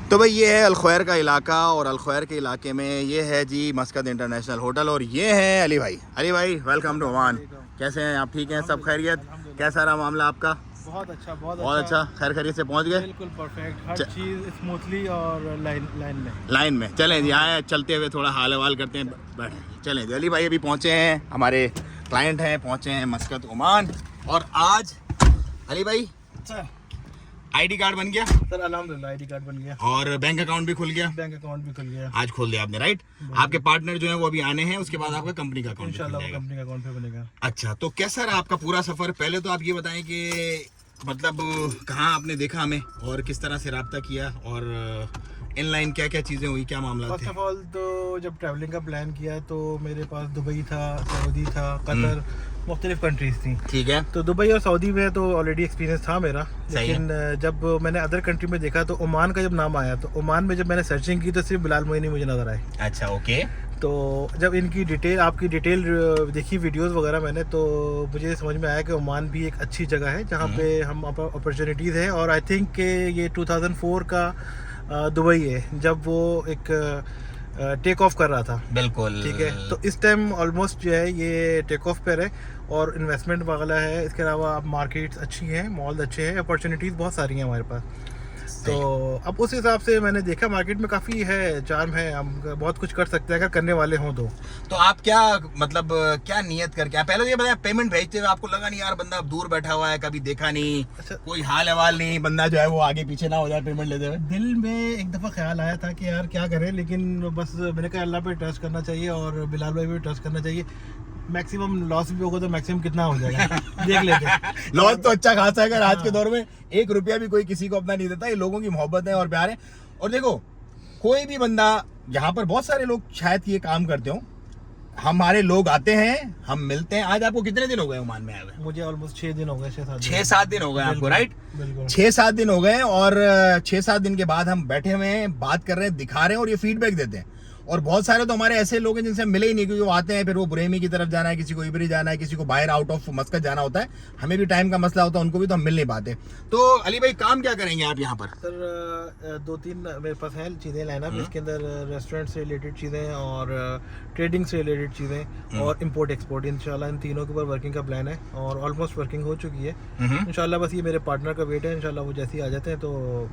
तो भाई ये है अलखैर का इलाका और अलखैर के इलाके में ये है जी मस्कत इंटरनेशनल होटल और ये है अली भाई। अली भाई वेलकम टू ओमान। कैसे हैं आप? ठीक हैं? सब खैरियत? कैसा रहा मामला आपका? बहुत अच्छा बहुत अच्छा। खैर खैरियत से पहुंच गए? बिल्कुल परफेक्ट, हर चीज़ स्मूथली और लाइन में। चलें जी, आए चलते हुए थोड़ा हाल हवाल करते हैं, बैठे। चलें जी, अली भाई अभी पहुंचे हैं, हमारे क्लाइंट हैं, पहुंचे हैं मस्कत ओमान। और आज अली भाई सर आईडी कार्ड बन गया सर, अल्हम्दुलिल्लाह आईडी कार्ड बन गया और बैंक अकाउंट भी खुल गया। बैंक अकाउंट भी खुल गया, आज खोल दिया आपने, राइट? आपके पार्टनर जो है वो अभी आने हैं, उसके बाद आपका कंपनी का अकाउंट इंशाल्लाह वो कंपनी का अकाउंट पे बनेगा। अच्छा, तो कैसा रहा आपका पूरा सफर? पहले तो आप ये बताएं कि मतलब कहाँ आपने देखा हमें और किस तरह से रब्ता किया और इनलाइन क्या क्या चीज़ें हुई, क्या मामला फर्स्ट थे? ऑफ ऑल तो जब ट्रैवलिंग का प्लान किया तो मेरे पास दुबई था, सऊदी था, कतर, मुख्तलिफ कंट्रीज थी। ठीक है। तो दुबई और सऊदी में तो ऑलरेडी एक्सपीरियंस था मेरा, लेकिन जब मैंने अदर कंट्री में देखा तो ओमान का जब नाम आया तो ओमान में जब मैंने सर्चिंग की तो सिर्फ बिलाल मोइनी मुझे नज़र आए। अच्छा, ओके। तो जब इनकी डिटेल, आपकी डिटेल देखी वीडियोस वगैरह मैंने, तो मुझे समझ में आया कि ओमान भी एक अच्छी जगह है जहाँ पे हम अपॉर्चुनिटीज़ है। और आई थिंक कि ये 2004 का दुबई है जब वो एक टेक ऑफ कर रहा था। बिल्कुल, ठीक है, तो इस टाइम ऑलमोस्ट जो है ये टेक ऑफ पर है और इन्वेस्टमेंट वगैरह है। इसके अलावा आप मार्केट्स अच्छी हैं, मॉल अच्छे हैं, अपॉर्चुनिटीज़ बहुत सारी हैं हमारे पास। तो अब उस हिसाब से मैंने देखा मार्केट में काफ़ी है, चार्म है, हम बहुत कुछ कर सकते हैं अगर करने वाले हों तो आप क्या मतलब क्या नियत करके आप पहले ये बताया, पेमेंट भेजते हुए आपको लगा नहीं यार बंदा दूर बैठा हुआ है, कभी देखा नहीं, अच्छा, कोई हाल हवाल नहीं, बंदा जो है वो आगे पीछे ना हो जाए पेमेंट लेते हुए? दिल में एक दफ़ा ख्याल आया था कि यार क्या करें, लेकिन बस मैंने कहा अल्लाह पे ट्रस्ट करना चाहिए और बिलाल भाई पे ट्रस्ट करना चाहिए। मैक्सिमम लॉस भी होगा तो मैक्सिमम कितना हो जाएगा देख लेते हैं। लॉस तो अच्छा खासा है, अगर आज के दौर में 1 रुपया भी कोई किसी को अपना नहीं देता। ये लोगों की मोहब्बत है और प्यार है। और देखो, कोई भी बंदा, यहाँ पर बहुत सारे लोग शायद ये काम करते हो, हमारे लोग आते हैं, हम मिलते हैं। आज आपको कितने दिन हो गए ओमान में आए हुए? मुझे ऑलमोस्ट 6 दिन हो गए, 6-7 दिन हो गए आपको, राइट? बिल्कुल 6-7 दिन हो गए और 6-7 दिन के बाद हम बैठे हुए हैं, बात कर रहे हैं, दिखा रहे हैं और ये फीडबैक देते हैं। और बहुत सारे तो हमारे ऐसे लोग हैं जिनसे हम मिले ही नहीं, क्योंकि वो आते हैं फिर वो बुरेमी की तरफ जाना है, किसी को इबरी जाना है, किसी को बाहर आउट ऑफ मस्कत जाना होता है, हमें भी टाइम का मसला होता है, उनको भी तो हम मिल नहीं पाते। तो अली भाई काम क्या करेंगे आप यहाँ पर? सर 2-3 मेरे पास हैं चीज़ें लाइनअप, इसके अंदर रेस्टोरेंट से रिलेटेड चीज़ें और ट्रेडिंग से रिलेटेड चीज़ें और इंपोर्ट एक्सपोर्ट, इंशाल्लाह इन तीनों के ऊपर वर्किंग का प्लान है और ऑलमोस्ट वर्किंग हो चुकी है इंशाल्लाह। बस ये मेरे पार्टनर का वेट है, इंशाल्लाह वो जैसे ही आ जाते हैं तो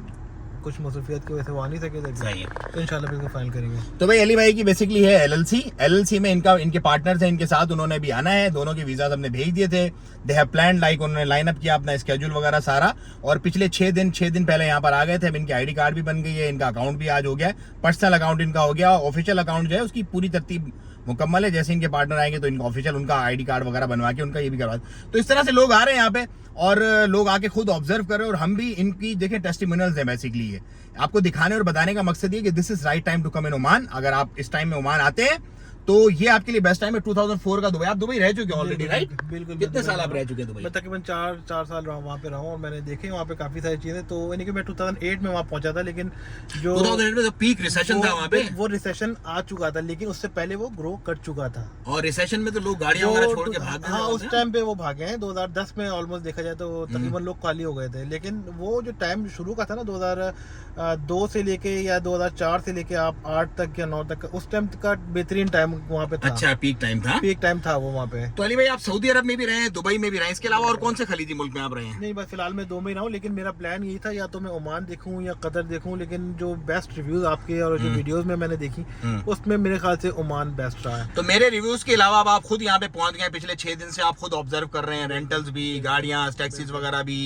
कुछ मसरूफियत की वजह से वो आ नहीं सके तो इंशाल्लाह फिर फाइल करेंगे। तो भाई अली भाई की बेसिकली है एलएलसी में इनके पार्टनर्स हैं, इनके साथ उन्होंने भी आना है, दोनों के वीजा हमने भेज दिए थे। दे हैव प्लान, लाइक उन्होंने लाइन अप किया अपना स्केड्यूल वगैरह सारा, और पिछले 6 दिन पहले यहाँ पर आ गए थे। अब इनकी आईडी कार्ड भी बन गई है, इनका अकाउंट भी आज हो गया है, पर्सनल अकाउंट इनका हो गया, ऑफिशियल अकाउंट जो है उसकी पूरी तरतीब मुकम्मल है। जैसे इनके पार्टनर आएंगे तो इनका ऑफिशियल उनका आईडी कार्ड वगैरह बनवा के उनका ये भी करवा। तो इस तरह से लोग आ रहे हैं यहाँ पे और लोग आके खुद ऑब्जर्व कर रहे हैं और हम भी इनकी देखें टेस्टिमोनियल्स हैं। बेसिकली ये आपको दिखाने और बताने का मकसद ये कि this is right time to come in Oman. अगर आप इस टाइम में ओमान आते हैं तो ये आपके लिए बेस्ट टाइम है। 2004 का दुबई, आप दुबई रह चुके हैं ऑलरेडी, राइट? बिल्कुल। कितने साल आप रह चुके हैं दुबई? मैं तकरीबन 4 साल रहा हूँ वहाँ पे, और मैंने देखे वहाँ पे काफ़ी सारी चीज़ें। तो यानी कि मैं 2008 में वहाँ पहुँचा था, लेकिन जो 2008 में तो पीक रिसेशन था वहाँ पे, वो रिसेशन आ चुका था, लेकिन उससे पहले वो ग्रो कर चुका था। और रिसेशन में तो लोग गाड़ियाँ वगैरह छोड़ के भाग गए। हाँ, उस टाइम पे वो भागे हैं। 2010 में ऑलमोस्ट देखा जाए तो तकरीबन लोग खाली हो गए थे, लेकिन वो जो टाइम शुरू का था ना 2002 से लेके या 2004 से लेके आप 8 तक या 9 तक, उस टाइम का बेहतरीन टाइम वहाँ पे था। अच्छा, पीक टाइम था वो वहाँ पे। तो अली भाई आप सऊदी अरब में भी रहे हैं, दुबई में भी रहे हैं, इसके अलावा और कौन से खलीजी मुल्क में आप रहे हैं? नहीं, बस फिलहाल मैं 2 में रहा हूँ, लेकिन मेरा प्लान यही था या तो मैं ओमान देखूँ या कतर देखूँ, लेकिन जो बेस्ट रिव्यूज आपके और जो वीडियोस में मैंने देखी उसमें मेरे ख्याल से ओमान बेस्ट रहा है। तो मेरे रिव्यूज के अलावा अब आप खुद यहाँ पे पहुंच गए, पिछले 6 दिन से आप खुद ऑब्जर्व कर रहे हैं, रेंटल्स भी, गाड़ियाँ, टैक्सीज वगैरह भी,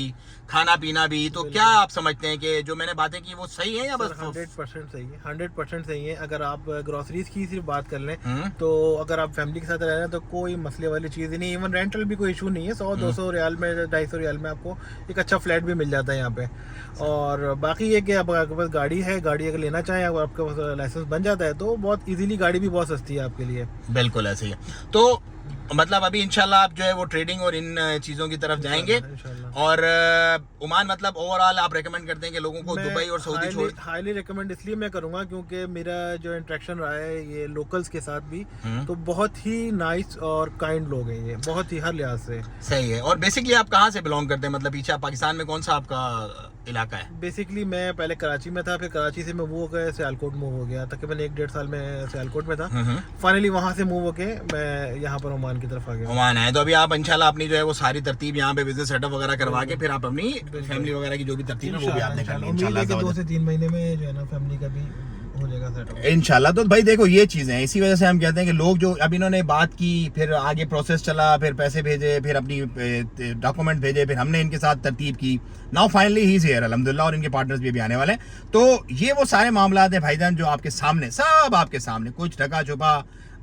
खाना पीना भी। तो क्या आप समझते हैं कि जो मैंने बातें की वो सही है या बस? 100% सही है, 100% सही है। अगर आप ग्रोसरीज की सिर्फ बात कर लें तो अगर आप फैमिली के साथ रह रहे हैं तो कोई मसले वाली चीज़ ही नहीं। इवन रेंटल भी कोई इशू नहीं है, 100-200 रियाल में, 250 रियाल में आपको एक अच्छा फ्लैट भी मिल जाता है यहाँ पे। और बाकी ये कि आपके पास गाड़ी है, गाड़ी अगर लेना चाहें, अगर आपके पास लाइसेंस बन जाता है तो बहुत इजीली गाड़ी भी बहुत सस्ती है आपके लिए। बिल्कुल ऐसे ही है। तो मतलब अभी इंशाल्लाह आप जो है वो ट्रेडिंग और इन चीज़ों की तरफ जाएंगे। और ओमान मतलब ओवरऑल आप रेकमेंड करते हैं कि लोगों को दुबई और सऊदी छोड़? हाईली रिकमेंड इसलिए मैं करूंगा क्योंकि मेरा जो इंटरेक्शन रहा है ये लोकल्स के साथ भी, तो बहुत ही नाइस और काइंड लोग हैं ये, बहुत ही हर लिहाज से सही है। और बेसिकली आप कहाँ से बिलोंग करते हैं, मतलब पीछे पाकिस्तान में कौन सा आपका इलाका है? बेसिकली मैं पहले कराची में था, फिर कराची से मैं मूव होकर सियालकोट मूव हो गया, तकरीबन 1-1.5 साल में सियालकोट में था। फाइनली वहाँ से मूव होके मैं यहाँ पर ओमान की तरफ आ गया। ओमान है तो अभी आप इंशाल्लाह अपनी जो है वो सारी तरतीब यहाँ पे बिजनेस सेटअप वगैरह करवा के फिर आप अपनी फैमिली वगैरह की जो भी तरतीब है वो भी आपने करनी है इंशाल्लाह। 2 से 3 महीने में जो है ना फैमिली का भी हो जाएगा सेटअप इंशाल्लाह। तो भाई देखो ये चीजें हैं, इसी वजह से हम कहते हैं कि लोग जो अब इन्होंने बात की, फिर आगे प्रोसेस चला, फिर पैसे भेजे, फिर अपनी डॉक्यूमेंट भेजे, फिर हमने इनके साथ तरतीब की, now finally he is here अल्हम्दुलिल्लाह, और इनके पार्टनर्स भी अभी आने वाले हैं। तो ये वो सारे मामला हैं भाईजान जो आपके सामने, सब आपके सामने, कुछ ढका छुपा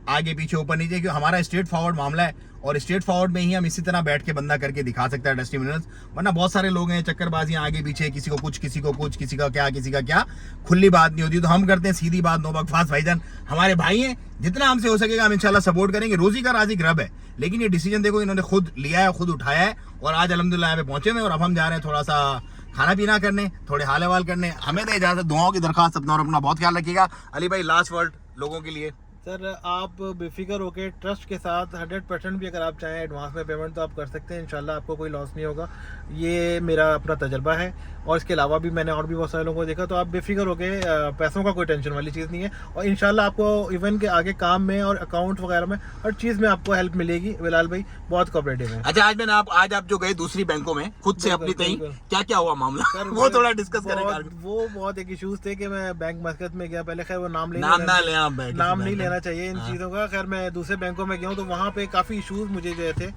आगे पीछे ऊपर नीचे, क्योंकि हमारा स्ट्रेट फॉरवर्ड मामला है और स्ट्रेट फॉरवर्ड में ही हम इसी तरह बैठ के बंदा करके दिखा सकता है टेस्टिमोनियल्स। वरना बहुत सारे लोग हैं चक्करबाजियां आगे पीछे, किसी को कुछ, किसी को कुछ, किसी का क्या, खुली बात नहीं होती। तो हम करते हैं सीधी बात, नो बकवास भाईजान, हमारे भाई हैं, जितना हमसे हो सकेगा हम इंशाल्लाह सपोर्ट करेंगे। रोजी का राजी रब है, लेकिन ये डिसीजन देखो इन्होंने खुद लिया है, खुद उठाया है, और आज अल्हम्दुलिल्लाह यहाँ पे पहुंचे हुए। और अब हम जा रहे हैं थोड़ा सा खाना पीना करने, थोड़े हाल अहवाल करने। हमें तो इजाजत, दुआओं की दरखास्त, अपना और अपना बहुत ख्याल रखिएगा। अली भाई लास्ट वर्ड लोगों के लिए। सर आप बेफिक्र होकर ट्रस्ट के साथ 100% भी अगर आप चाहें एडवांस में पेमेंट तो आप कर सकते हैं, इंशाल्लाह आपको कोई लॉस नहीं होगा। ये मेरा अपना तजर्बा है, और इसके अलावा भी मैंने और भी बहुत सारे लोगों को देखा। तो आप बेफिक्र होकर, पैसों का कोई टेंशन वाली चीज़ नहीं है, और इंशाल्लाह आपको इवन के आगे काम में और अकाउंट वगैरह में हर चीज़ में आपको हेल्प मिलेगी। बिलाल भाई बहुत कोऑपरेटिव है। अच्छा आज आप जो गए दूसरी बैंकों में खुद से अपनी तई, क्या हुआ मामला वो थोड़ा डिस्कस करें। वो बहुत एक इशूज थे कि मैं बैंक मस्कत में गया, पहले खैर वो नाम नहीं लेना चाहिए इन चीज़ों का। खैर मैं दूसरे बैंकों में गया हूँ तो वहाँ पे काफ़ी इश्यूज मुझे जो थे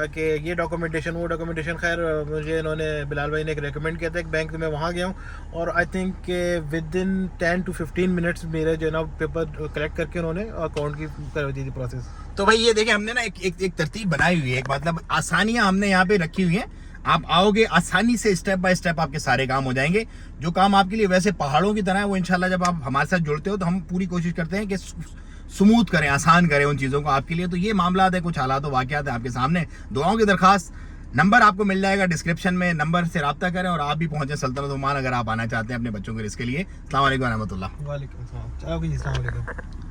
कि ये डॉक्यूमेंटेशन वो डॉक्यूमेंटेशन। खैर मुझे इन्होंने, बिलाल भाई ने एक रेकमेंड किया था एक बैंक, मैं वहाँ गया हूँ, और I think with in 10 to 15 minutes मेरे जो है ना पेपर कलेक्ट करके उन्होंने अकाउंट की कर दी थी प्रोसेस। तो भाई ये देखें हमने ना एक तरतीब बनाई हुई है, एक मतलब आसानियाँ हमने यहाँ पे रखी हुई हैं। आप आओगे आसानी से स्टेप बाय स्टेप आपके सारे काम हो जाएंगे। जो काम आपके लिए वैसे पहाड़ों की तरह है, वो इंशाल्लाह जब आप हमारे साथ जुड़ते हो तो हम पूरी कोशिश करते हैं कि स्मूथ करें, आसान करें उन चीज़ों को आपके लिए। तो ये मामला है, कुछ हालात वाक़यात है आपके सामने। दुआओं की दरखास्त, नंबर आपको मिल जाएगा डिस्क्रिप्शन में, नंबर से रब्ता करें और आप भी पहुंचे सल्तनत ओमान अगर आप आना चाहते हैं अपने बच्चों के लिए। अस्सलाम वालेकुम रहमतुल्लाह। वालेकुम अस्सलाम।